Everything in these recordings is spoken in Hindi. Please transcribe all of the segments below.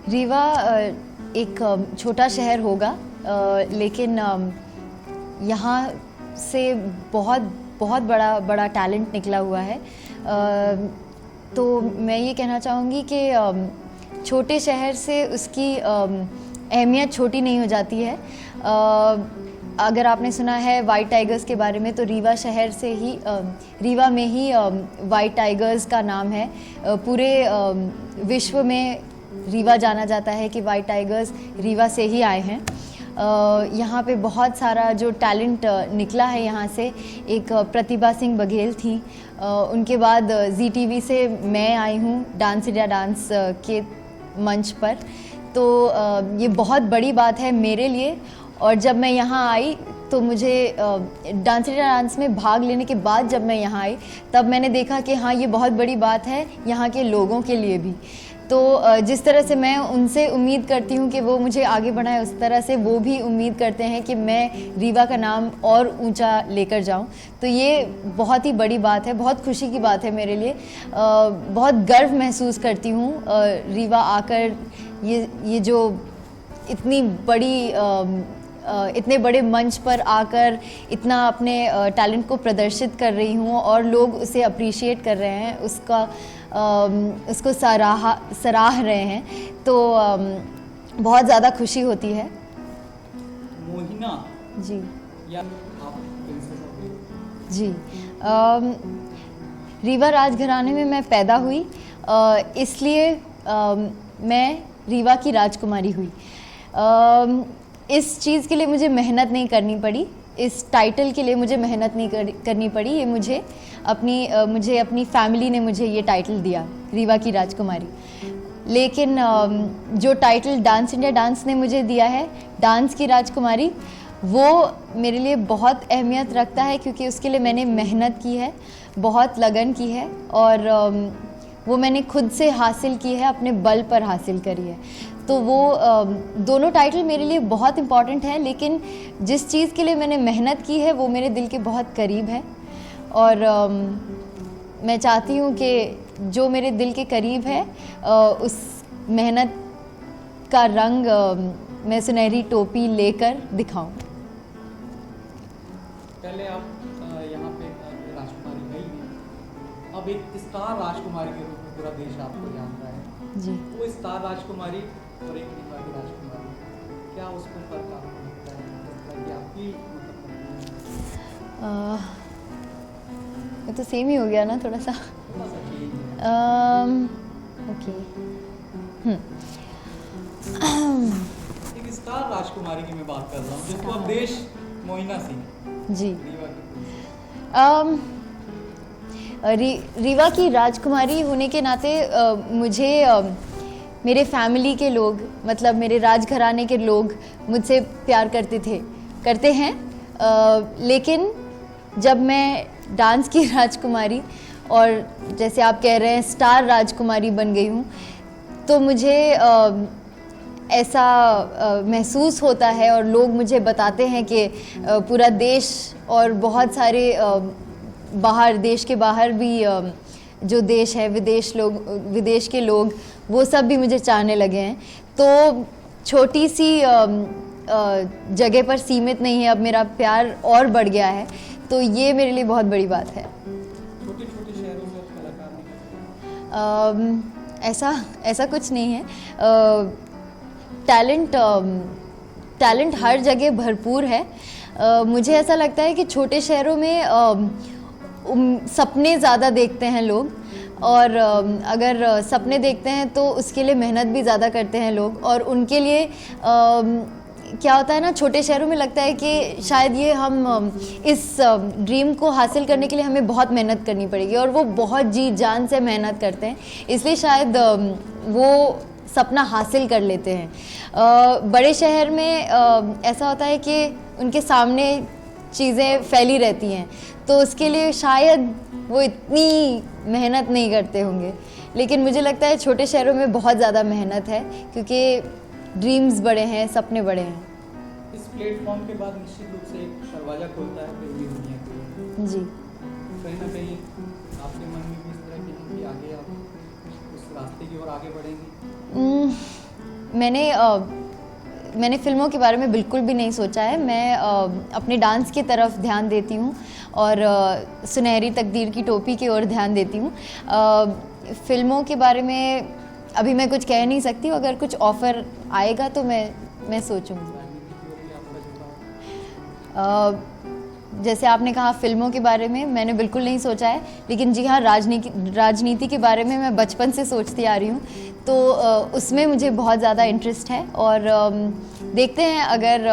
रीवा एक छोटा शहर होगा, लेकिन यहाँ से बहुत बहुत बड़ा टैलेंट निकला हुआ है। तो मैं ये कहना चाहूँगी कि छोटे शहर से उसकी अहमियत छोटी नहीं हो जाती है। अगर आपने सुना है वाइट टाइगर्स के बारे में, तो रीवा शहर से ही रीवा में ही वाइट टाइगर्स का नाम है। पूरे विश्व में रीवा जाना जाता है कि वाइट टाइगर्स रीवा से ही आए हैं। यहाँ पे बहुत सारा जो टैलेंट निकला है यहाँ से। एक प्रतिभा सिंह बघेल थी, उनके बाद ZTV से मैं आई हूँ डांस इंडिया डांस के मंच पर। तो ये बहुत बड़ी बात है मेरे लिए। और जब मैं यहाँ आई तो मुझे डांस इंडिया डांस में भाग लेने के बाद जब मैं यहाँ आई तब मैंने देखा कि हाँ, ये बहुत बड़ी बात है यहाँ के लोगों के लिए भी। तो जिस तरह से मैं उनसे उम्मीद करती हूँ कि वो मुझे आगे बढ़ाएं, उस तरह से वो भी उम्मीद करते हैं कि मैं रीवा का नाम और ऊंचा लेकर जाऊँ। तो ये बहुत ही बड़ी बात है, बहुत खुशी की बात है मेरे लिए। बहुत गर्व महसूस करती हूँ रीवा आकर। ये जो इतनी बड़ी इतने बड़े मंच पर आकर इतना अपने टैलेंट को प्रदर्शित कर रही हूँ और लोग उसे अप्रिशिएट कर रहे हैं, उसको सराह रहे हैं। तो बहुत ज़्यादा खुशी होती है। मोहिना जी या आप जी रीवा राजघराने में मैं पैदा हुई, इसलिए मैं रीवा की राजकुमारी हुई। इस चीज़ के लिए मुझे मेहनत नहीं करनी पड़ी, इस टाइटल के लिए मुझे मेहनत नहीं करनी पड़ी। ये मुझे अपनी फैमिली ने मुझे ये टाइटल दिया, रीवा की राजकुमारी। लेकिन जो टाइटल डांस इंडिया डांस ने मुझे दिया है, डांस की राजकुमारी, वो मेरे लिए बहुत अहमियत रखता है, क्योंकि उसके लिए मैंने मेहनत की है, बहुत लगन की है, और वो मैंने खुद से हासिल की है, अपने बल पर हासिल करी है। तो वो दोनों टाइटल मेरे लिए बहुत इम्पॉर्टेंट है, लेकिन जिस चीज़ के लिए मैंने मेहनत की है वो मेरे दिल के बहुत करीब है। और मैं चाहती हूँ कि जो मेरे दिल के करीब है उस मेहनत का रंग मैं सुनहरी टोपी लेकर दिखाऊं। पहले आप यहाँ पे राजकुमारी गई हैं, अब एक स्टार राजकुमारी के रूप में पूरा देश आपको जान रहा है जी। वो स्टार राजकुमारी और एक रीवा की राजकुमारी, क्या उसमें फर्क आपको लगता है? आपकी ये तो सेम ही हो गया ना थोड़ा सा। ओके। एक स्टार राजकुमारी की मैं बात कर रहा हूँ, जिसको अब देश मोहिना सिंह जी रीवा की रीवा की राजकुमारी होने के नाते मुझे मेरे फैमिली के लोग, मतलब मेरे राजघराने के लोग मुझसे प्यार करते हैं। लेकिन जब मैं डांस की राजकुमारी और जैसे आप कह रहे हैं स्टार राजकुमारी बन गई हूँ, तो मुझे ऐसा महसूस होता है, और लोग मुझे बताते हैं कि पूरा देश और बहुत सारे देश के बाहर भी जो देश है, विदेश के लोग, वो सब भी मुझे चाहने लगे हैं। तो छोटी सी जगह पर सीमित नहीं है, अब मेरा प्यार और बढ़ गया है। तो ये मेरे लिए बहुत बड़ी बात है। छोटे छोटे शहरों में कलाकार ऐसा कुछ नहीं है। टैलेंट हर जगह भरपूर है। मुझे ऐसा लगता है कि छोटे शहरों में सपने ज़्यादा देखते हैं लोग, और अगर सपने देखते हैं तो उसके लिए मेहनत भी ज़्यादा करते हैं लोग। और उनके लिए क्या होता है ना, छोटे शहरों में लगता है कि शायद ये हम इस ड्रीम को हासिल करने के लिए हमें बहुत मेहनत करनी पड़ेगी, और वो बहुत जी जान से मेहनत करते हैं, इसलिए शायद वो सपना हासिल कर लेते हैं। बड़े शहर में ऐसा होता है कि उनके सामने चीज़ें फैली रहती हैं, तो उसके लिए शायद वो इतनी मेहनत नहीं करते होंगे। लेकिन मुझे लगता है छोटे शहरों में बहुत ज़्यादा मेहनत है, क्योंकि ड्रीम्स बड़े हैं, सपने बड़े हैं। इस प्लेटफॉर्म के बाद निश्चित रूप से एक दरवाजा खुलता है फिल्मी दुनिया के लिए। जी। कहीं ना कहीं आपके मन में भी इस तरह की कि आगे आप उस की ओर आगे बढ़ेंगी? मैंने फ़िल्मों के बारे में बिल्कुल भी नहीं सोचा है। मैं अपने डांस की तरफ ध्यान देती हूँ और सुनहरी तकदीर की टोपी की ओर ध्यान देती हूँ। फ़िल्मों के बारे में अभी मैं कुछ कह नहीं सकती हूँ। अगर कुछ ऑफ़र आएगा तो मैं सोचूँगी। जैसे आपने कहा फ़िल्मों के बारे में मैंने बिल्कुल नहीं सोचा है, लेकिन जी हाँ, राजनीति के बारे में मैं बचपन से सोचती आ रही हूँ, तो उसमें मुझे बहुत ज़्यादा इंटरेस्ट है। और देखते हैं, अगर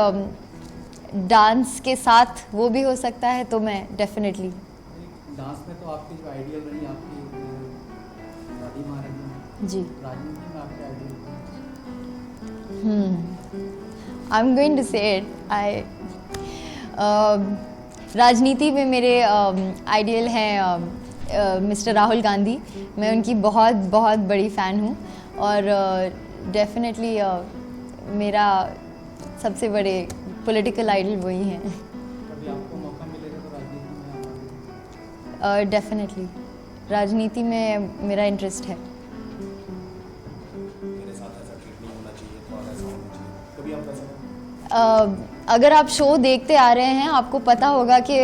डांस के साथ वो भी हो सकता है तो मैं डेफिनेटली। डांस में तो आपकी जो आइडियल रही आपकी दादी माँ रही जी। राजनीति में आपके ideal? I am going to say it. राजनीति में मेरे आइडियल हैं मिस्टर राहुल गांधी। मैं उनकी बहुत बहुत बड़ी फ़ैन हूँ और डेफिनेटली मेरा सबसे बड़े पॉलिटिकल आइडल वही हैं। कभी आपको मौका मिलेगा तो राजनीति में आप? डेफिनेटली राजनीति में मेरा इंटरेस्ट है। मेरे साथ ऐसा ट्रीटमेंट होना चाहिए तो ऐसा होना चाहिए, कभी आप ऐसा? अगर आप शो देखते आ रहे हैं, आपको पता होगा कि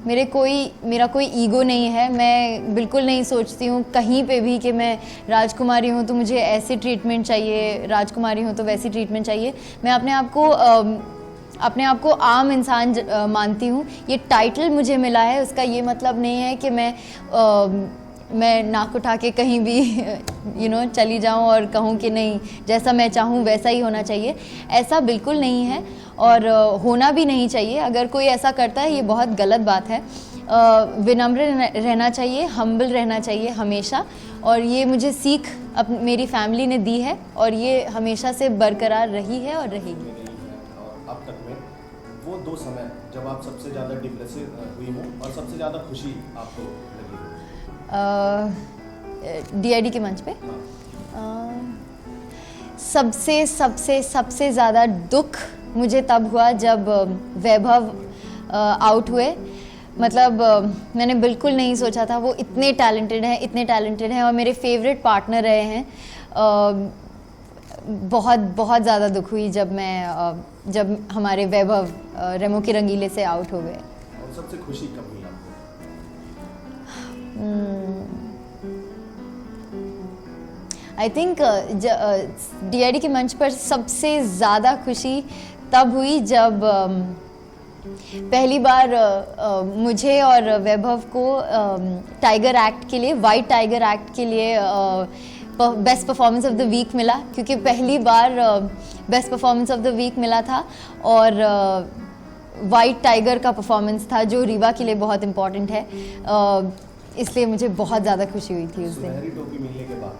मेरा कोई ईगो नहीं है। मैं बिल्कुल नहीं सोचती हूँ कहीं पे भी कि मैं राजकुमारी हूँ तो मुझे ऐसे ट्रीटमेंट चाहिए, राजकुमारी हूँ तो वैसी ट्रीटमेंट चाहिए। मैं अपने आप को आम इंसान मानती हूँ। ये टाइटल मुझे मिला है, उसका ये मतलब नहीं है कि मैं नाक उठा के कहीं भी चली जाऊं और कहूं कि नहीं, जैसा मैं चाहूं वैसा ही होना चाहिए। ऐसा बिल्कुल नहीं है और होना भी नहीं चाहिए। अगर कोई ऐसा करता है ये बहुत गलत बात है। विनम्र रहना चाहिए, हम्बल रहना चाहिए हमेशा, और ये मुझे सीख मेरी फैमिली ने दी है और ये हमेशा से बरकरार रही है और रहेगी। और अब तक में वो 2 समय जब आप सबसे ज़्यादा डिप्रेसिव हुई हो और सबसे ज़्यादा खुशी आपको लगी हो? DID के मंच पे सबसे ज़्यादा दुख मुझे तब हुआ जब वैभव आउट हुए। मतलब मैंने बिल्कुल नहीं सोचा था। वो इतने टैलेंटेड हैं और मेरे फेवरेट पार्टनर रहे हैं। बहुत ज़्यादा दुख हुई जब हमारे वैभव रेमो के रंगीले से आउट हो गए। और सबसे खुशी कब हुई आपको? आई थिंक DID के मंच पर सबसे ज़्यादा खुशी तब हुई जब पहली बार मुझे और वैभव को टाइगर एक्ट के लिए, वाइट टाइगर एक्ट के लिए best performance of the week मिला, क्योंकि पहली बार best performance of the week मिला था और वाइट टाइगर का परफॉर्मेंस था जो रीवा के लिए बहुत इम्पॉर्टेंट है। इसलिए मुझे बहुत ज़्यादा खुशी हुई थी उस दिन। सुनहरी टोपी मिलने के बाद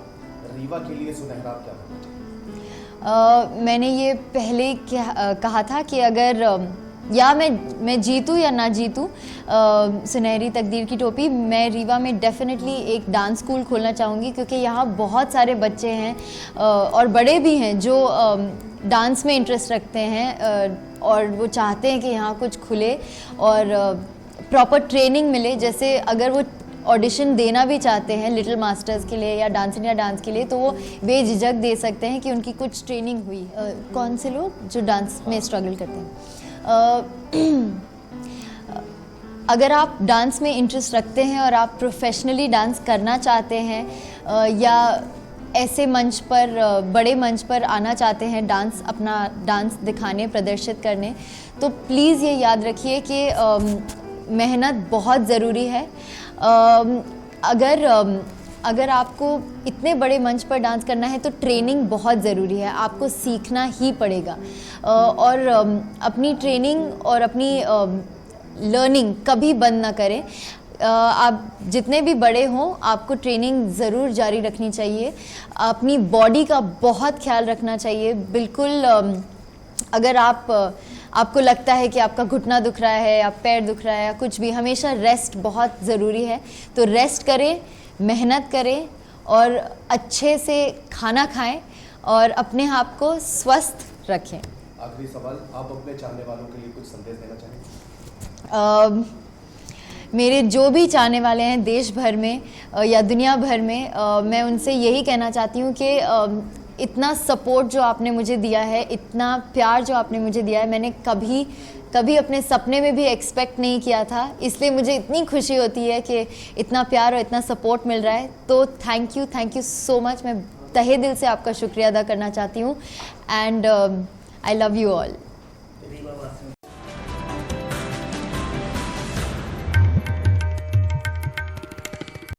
रीवा के लिए सुनहरा क्या होना चाहिए? मैंने ये पहले कहा था कि अगर या मैं जीतूँ या ना जीतूँ सुनहरी तकदीर की टोपी, मैं रीवा में डेफिनेटली एक डांस स्कूल खोलना चाहूँगी, क्योंकि यहाँ बहुत सारे बच्चे हैं और बड़े भी हैं जो डांस में इंटरेस्ट रखते हैं और वो चाहते हैं कि यहाँ कुछ खुले और प्रॉपर ट्रेनिंग मिले। जैसे अगर वो ऑडिशन देना भी चाहते हैं लिटिल मास्टर्स के लिए या डांस इंडिया डांस के लिए, तो वो बेझिझक दे सकते हैं कि उनकी कुछ ट्रेनिंग हुई। कौन से लोग जो डांस में स्ट्रगल करते हैं, अगर आप डांस में इंटरेस्ट रखते हैं और आप प्रोफेशनली डांस करना चाहते हैं या ऐसे मंच पर, बड़े मंच पर आना चाहते हैं, अपना डांस दिखाने, प्रदर्शित करने, तो प्लीज़ ये याद रखिए कि मेहनत बहुत ज़रूरी है। अगर आपको इतने बड़े मंच पर डांस करना है तो ट्रेनिंग बहुत ज़रूरी है, आपको सीखना ही पड़ेगा। और अपनी ट्रेनिंग और अपनी लर्निंग कभी बंद ना करें। आप जितने भी बड़े हों, आपको ट्रेनिंग ज़रूर जारी रखनी चाहिए। अपनी बॉडी का बहुत ख्याल रखना चाहिए। बिल्कुल अगर आपको लगता है कि आपका घुटना दुख रहा है या पैर दुख रहा है या कुछ भी, हमेशा रेस्ट बहुत ज़रूरी है। तो रेस्ट करें, मेहनत करें और अच्छे से खाना खाएं और अपने आप को स्वस्थ रखें। आखिरी सवाल, आप अपने चाहने वालों के लिए कुछ संदेश देना चाहेंगे? मेरे जो भी चाहने वाले हैं देश भर में या दुनिया भर में, मैं उनसे यही कहना चाहती हूँ कि इतना सपोर्ट जो आपने मुझे दिया है, इतना प्यार जो आपने मुझे दिया है, मैंने कभी अपने सपने में भी एक्सपेक्ट नहीं किया था। इसलिए मुझे इतनी खुशी होती है कि इतना प्यार और इतना सपोर्ट मिल रहा है। तो थैंक यू सो मच। मैं तहे दिल से आपका शुक्रिया अदा करना चाहती हूँ and I love you all. Rewa वासियों